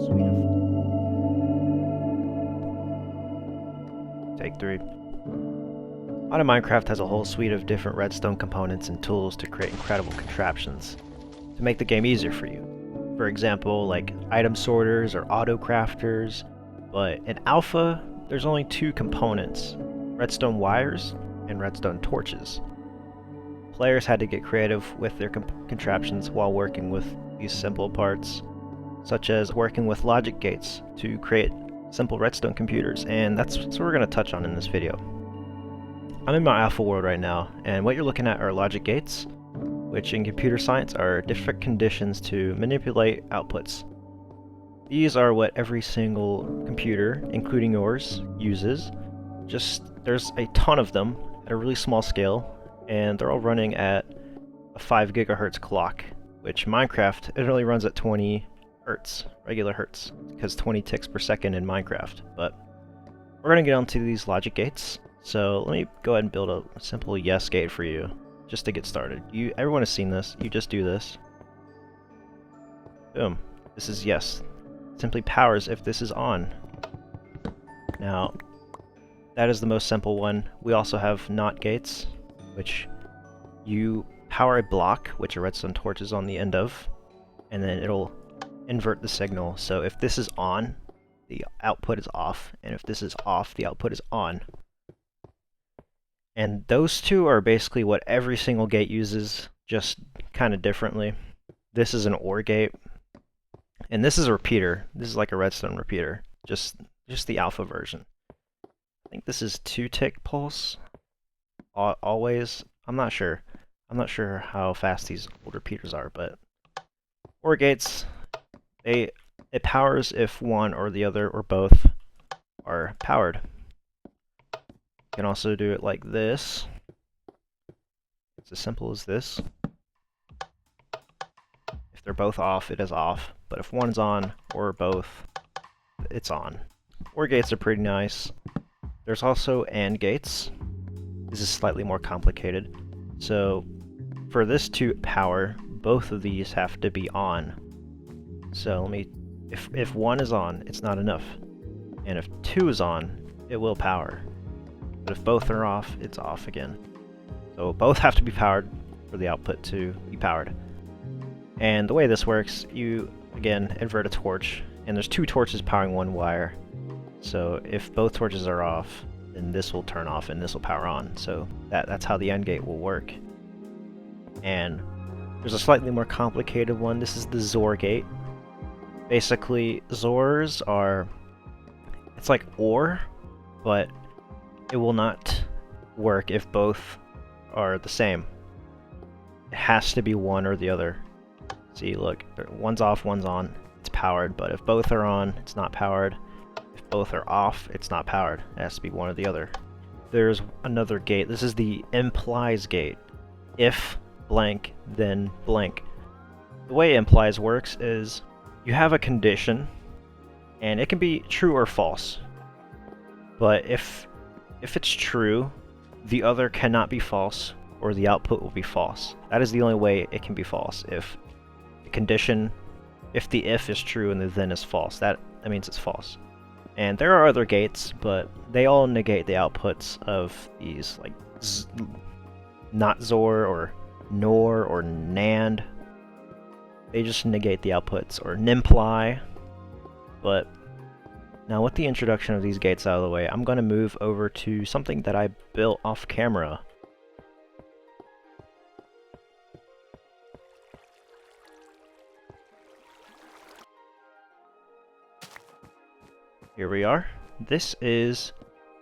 suite of... Take 3. Modern Minecraft has a whole suite of different redstone components and tools to create incredible contraptions to make the game easier for you. For example, like item sorters or auto crafters, but in alpha, there's only 2 components, redstone wires and redstone torches. Players had to get creative with their contraptions while working with these simple parts, such as working with logic gates to create simple redstone computers, and that's what we're going to touch on in this video. I'm in my alpha world right now, and what you're looking at are logic gates, which in computer science are different conditions to manipulate outputs. These are what every single computer, including yours, uses. There's a ton of them at a really small scale, and they're all running at a 5 gigahertz clock, which Minecraft, it only runs at 20 hertz, regular hertz, because 20 ticks per second in Minecraft. But we're going to get onto these logic gates, so let me go ahead and build a simple yes gate for you, just to get started. Everyone has seen this, you just do this. Boom, this is yes. Simply powers if this is on. Now, that is the most simple one. We also have NOT gates, which you power a block, which a redstone torch is on the end of, and then it'll invert the signal. So if this is on, the output is off, and if this is off, the output is on. And those two are basically what every single gate uses, just kind of differently. This is an OR gate, and this is a repeater. This is like a redstone repeater, just the alpha version. I think this is 2-tick pulse. Always. I'm not sure. I'm not sure how fast these old repeaters are, but OR gates, it powers if one or the other or both are powered. You can also do it like this. It's as simple as this. If they're both off, it is off, but if one's on or both, it's on. OR gates are pretty nice. There's also AND gates. This is slightly more complicated. So for this to power, both of these have to be on. So if one is on, it's not enough. And if 2 is on, it will power. But if both are off, it's off again. So both have to be powered for the output to be powered. And the way this works, you, again, invert a torch, and there's 2 torches powering 1 wire. So if both torches are off, then this will turn off and this will power on. So that's how the AND gate will work. And there's a slightly more complicated one. This is the XOR gate. Basically, XORs are, it's like OR, but it will not work if both are the same. It has to be one or the other. See, look, one's off, one's on, it's powered, but if both are on, it's not powered. If both are off, it's not powered. It has to be one or the other. There's another gate. This is the implies gate. If blank, then blank. The way implies works is you have a condition, and it can be true or false. But if it's true, the other cannot be false, or the output will be false. That is the only way it can be false. If the condition, if the if is true and the then is false, that means it's false. And there are other gates, but they all negate the outputs of these, like not XOR or NOR or NAND. They just negate the outputs, or NIMPLY. But now with the introduction of these gates out of the way, I'm going to move over to something that I built off camera. Here we are. This is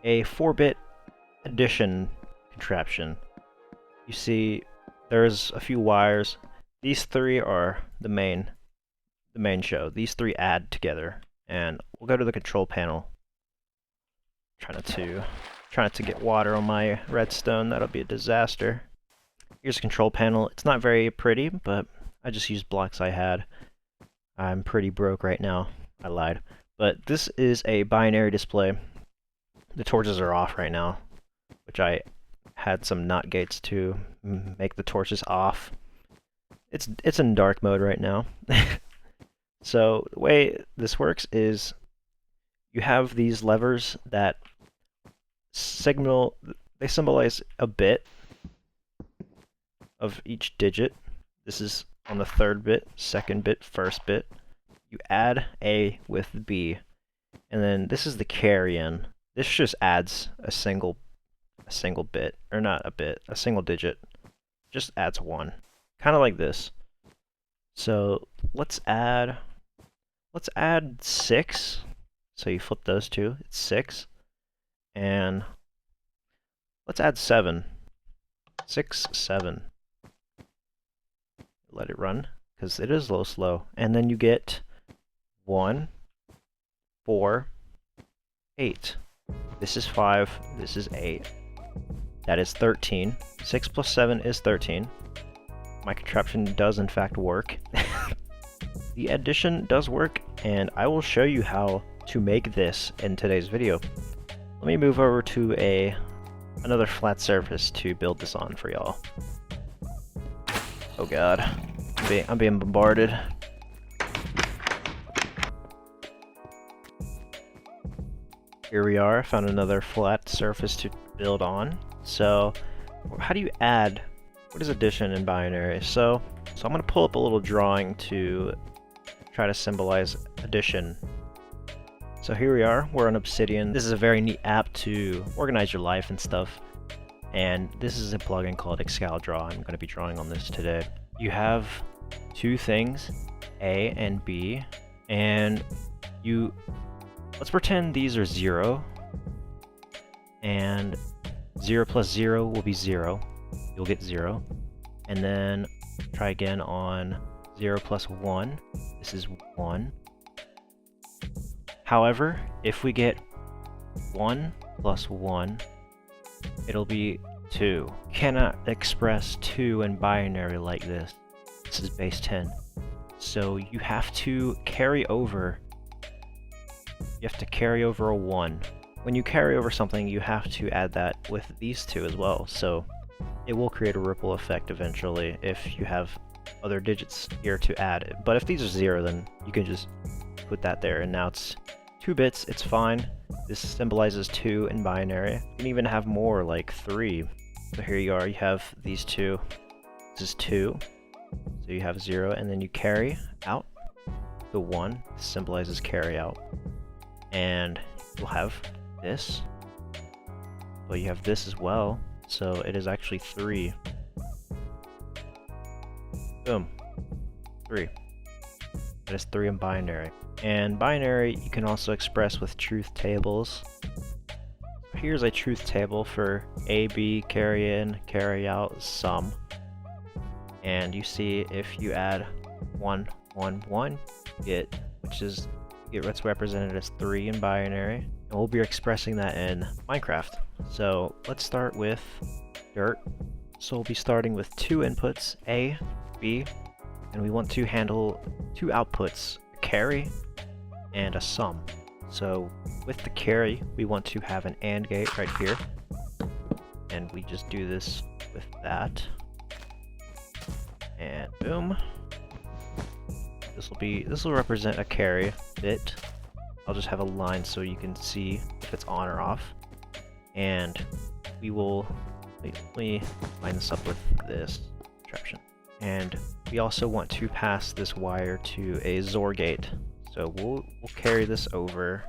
a 4-bit addition contraption. You see, there's a few wires. These 3 are the main show. These 3 add together, and we'll go to the control panel. Trying to get water on my redstone. That'll be a disaster. Here's a control panel. It's not very pretty, but I just used blocks I had. I'm pretty broke right now. I lied. But this is a binary display. The torches are off right now, which I had some NOT gates to make the torches off. It's in dark mode right now. So the way this works is you have these levers that they symbolize a bit of each digit. This is on the third bit, second bit, first bit. You add A with B, and then this is the carry in. This just adds a single bit, or not a bit, a single digit. Just adds one, kind of like this. So let's add 6. So you flip those two, it's 6, and let's add 7. 6, 7. Let it run, because it is a little slow. And then you get 1, 4, 8. This is 5, this is 8. That is 13. 6 plus 7 is 13. My contraption does in fact work. The addition does work, and I will show you how to make this in today's video. Let me move over to another flat surface to build this on for y'all. Oh god, I'm being bombarded. Here we are, found another flat surface to build on. So, how do you add? What is addition in binary? So I'm going to pull up a little drawing to try to symbolize addition. So here we are, we're on Obsidian. This is a very neat app to organize your life and stuff. And this is a plugin called Orchestral. I'm going to be drawing on this today. You have two things, A and B, and let's pretend these are 0, and 0 plus 0 will be 0. You'll get 0. And then try again on 0 plus 1. This is 1. However, if we get 1 plus 1, it'll be 2. You cannot express 2 in binary like this. This is base 10. So you have to carry over. You have to carry over a 1. When you carry over something, you have to add that with these two as well. So it will create a ripple effect eventually if you have other digits here to add it. But if these are 0, then you can just put that there, and now it's 2 bits, it's fine. This symbolizes 2 in binary. You can even have more, like 3. So here you are, you have these two. This is 2. So you have 0, and then you carry out the 1. This symbolizes carry out. And you'll have this. Well, you have this as well. So it is actually 3. Boom. 3. That is 3 in binary. And binary you can also express with truth tables. Here's a truth table for A, B, carry in, carry out, sum. And you see if you add 1, 1, 1, you get what's represented as 3 in binary. And we'll be expressing that in Minecraft. So let's start with dirt. So we'll be starting with 2 inputs, A, B, and we want to handle 2 outputs, a carry and a sum. So with the carry, we want to have an AND gate right here, and we just do this with that, and boom. This will represent a carry bit. I'll just have a line so you can see if it's on or off, and we will let me line this up with this contraption. And we also want to pass this wire to a XOR gate. So we'll carry this over.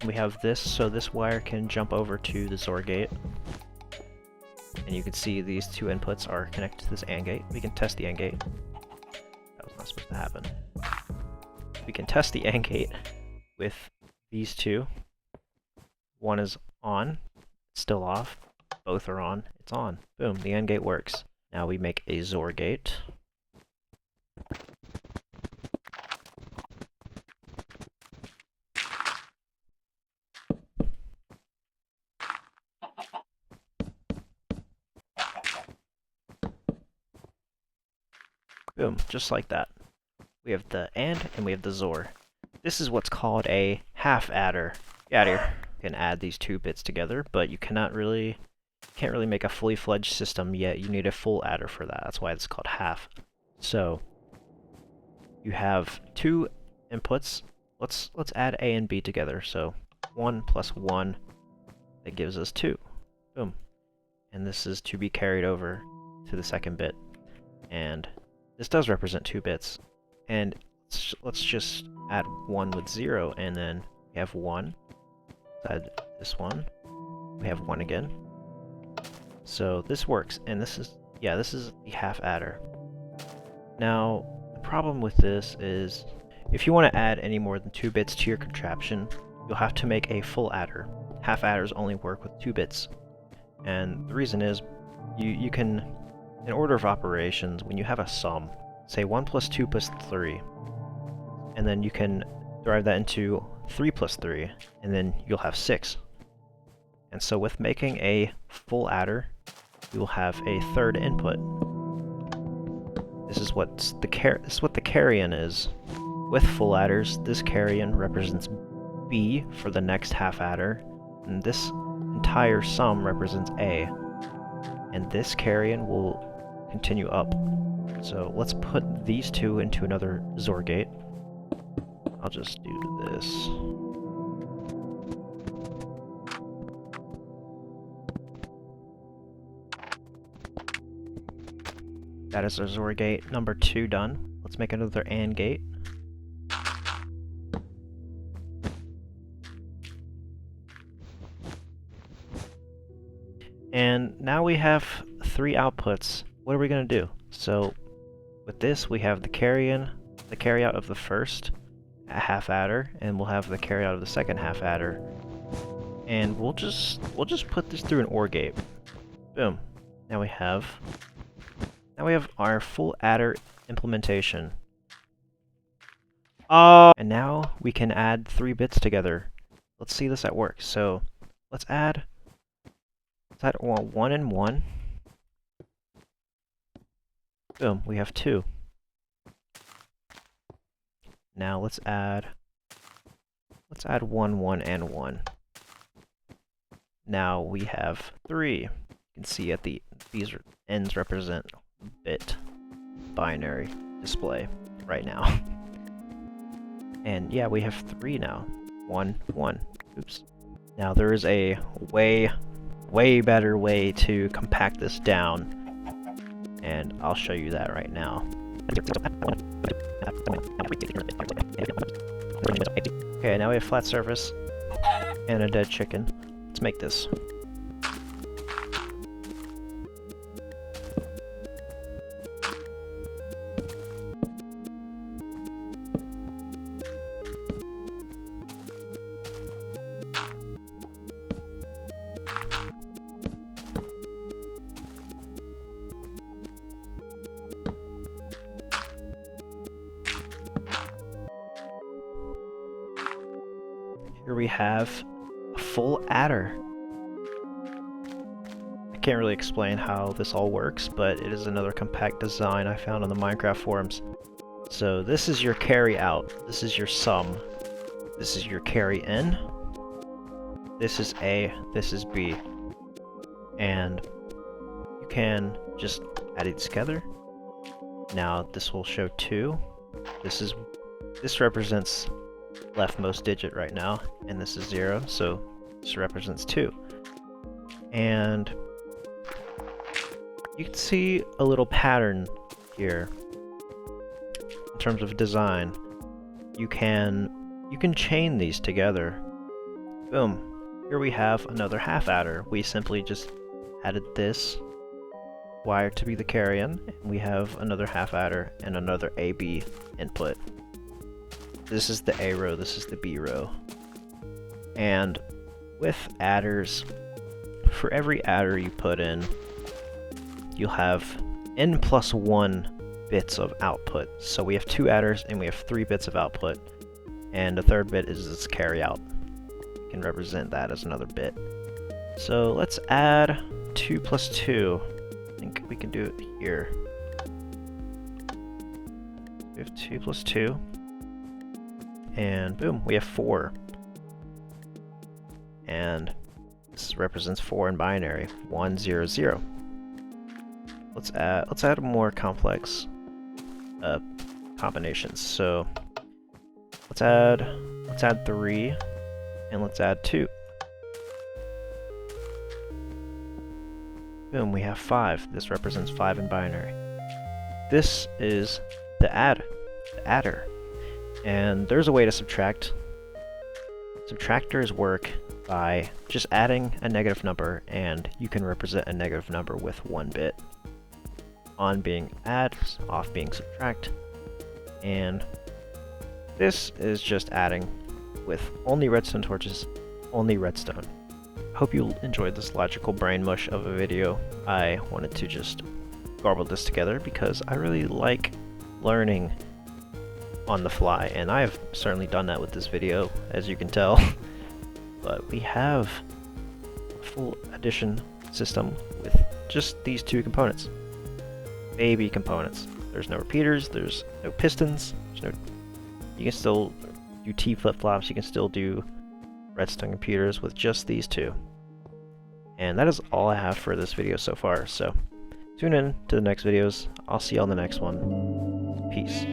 We have this, so this wire can jump over to the XOR gate. And you can see these 2 inputs are connected to this AND gate. We can test the AND gate. That was not supposed to happen. We can test the AND gate with these 2. One is on, it's still off. Both are on, it's on. Boom, the AND gate works. Now we make a XOR gate. Boom, just like that. We have the AND and we have the XOR. This is what's called a half adder. Get out of here. You can add these 2 bits together, but you cannot really can't really make a fully fledged system yet. You need a full adder for that. That's why it's called half. So you have two inputs. Let's add A and B together. So 1 plus 1, that gives us 2. Boom. And this is to be carried over to the second bit. And this does represent 2 bits. And let's just add 1 with 0, and then we have 1. Let's add this one. We have 1 again. So this works, and this is the half adder. Now, the problem with this is, if you want to add any more than 2 bits to your contraption, you'll have to make a full adder. Half adders only work with 2 bits. And the reason is, you can, in order of operations, when you have a sum, say 1 plus 2 plus 3, and then you can derive that into 3 plus 3, and then you'll have 6. And so with making a full adder, you will have a third input. This is what the carrion is. With full adders, this carrion represents B for the next half adder, and this entire sum represents A. And this carrion will continue up. So let's put these two into another XOR gate. I'll just do this. That is our XOR gate number 2 done. Let's make another AND gate. And now we have 3 outputs. What are we going to do? So with this, we have the carryout of the first half adder, and we'll have the carryout of the second half adder. And we'll just put this through an OR gate. Boom. Now we have our full adder implementation. And now we can add 3 bits together. Let's see this at work. So let's add 1 and 1. Boom, we have 2. Now let's add 1, 1, and 1. Now we have 3. You can see at these ends represent bit binary display right now. And yeah, we have 3 now. 1, 1. Oops. Now there is a way better way to compact this down, and I'll show you that right now. Okay, now we have flat surface and a dead chicken. Let's make this. Here we have a full adder. I can't really explain how this all works, but it is another compact design I found on the Minecraft forums. So this is your carry out, this is your sum, this is your carry in, this is A, this is B. And you can just add it together. Now this will show 2. This represents leftmost digit right now, and this is 0, so this represents 2. And you can see a little pattern here in terms of design. You can chain these together. Boom. Here we have another half adder. We simply just added this wire to be the carrion, and we have another half adder and another AB input. This is the A row, this is the B row. And with adders, for every adder you put in, you'll have n plus 1 bits of output. So we have 2 adders and we have 3 bits of output. And the third bit is its carryout. You can represent that as another bit. So let's add 2 plus 2. I think we can do it here. We have 2 plus 2. And boom, we have 4. And This represents 4 in binary. 1, 0, 0. Let's add a more complex combinations. So let's add 3 and let's add 2. Boom, we have 5. This represents 5 in binary. This is the adder. And there's a way to subtract. Subtractors work by just adding a negative number, and you can represent a negative number with 1 bit. On being add, off being subtract, and this is just adding with only redstone torches, only redstone. Hope you enjoyed this logical brain mush of a video. I wanted to just garble this together because I really like learning on the fly, and I have certainly done that with this video, as you can tell. But we have a full addition system with just these 2 components. Baby components. There's no repeaters, there's no pistons, you can still do T flip-flops, you can still do redstone computers with just these 2. And that is all I have for this video so far, so tune in to the next videos. I'll see you on the next one. Peace.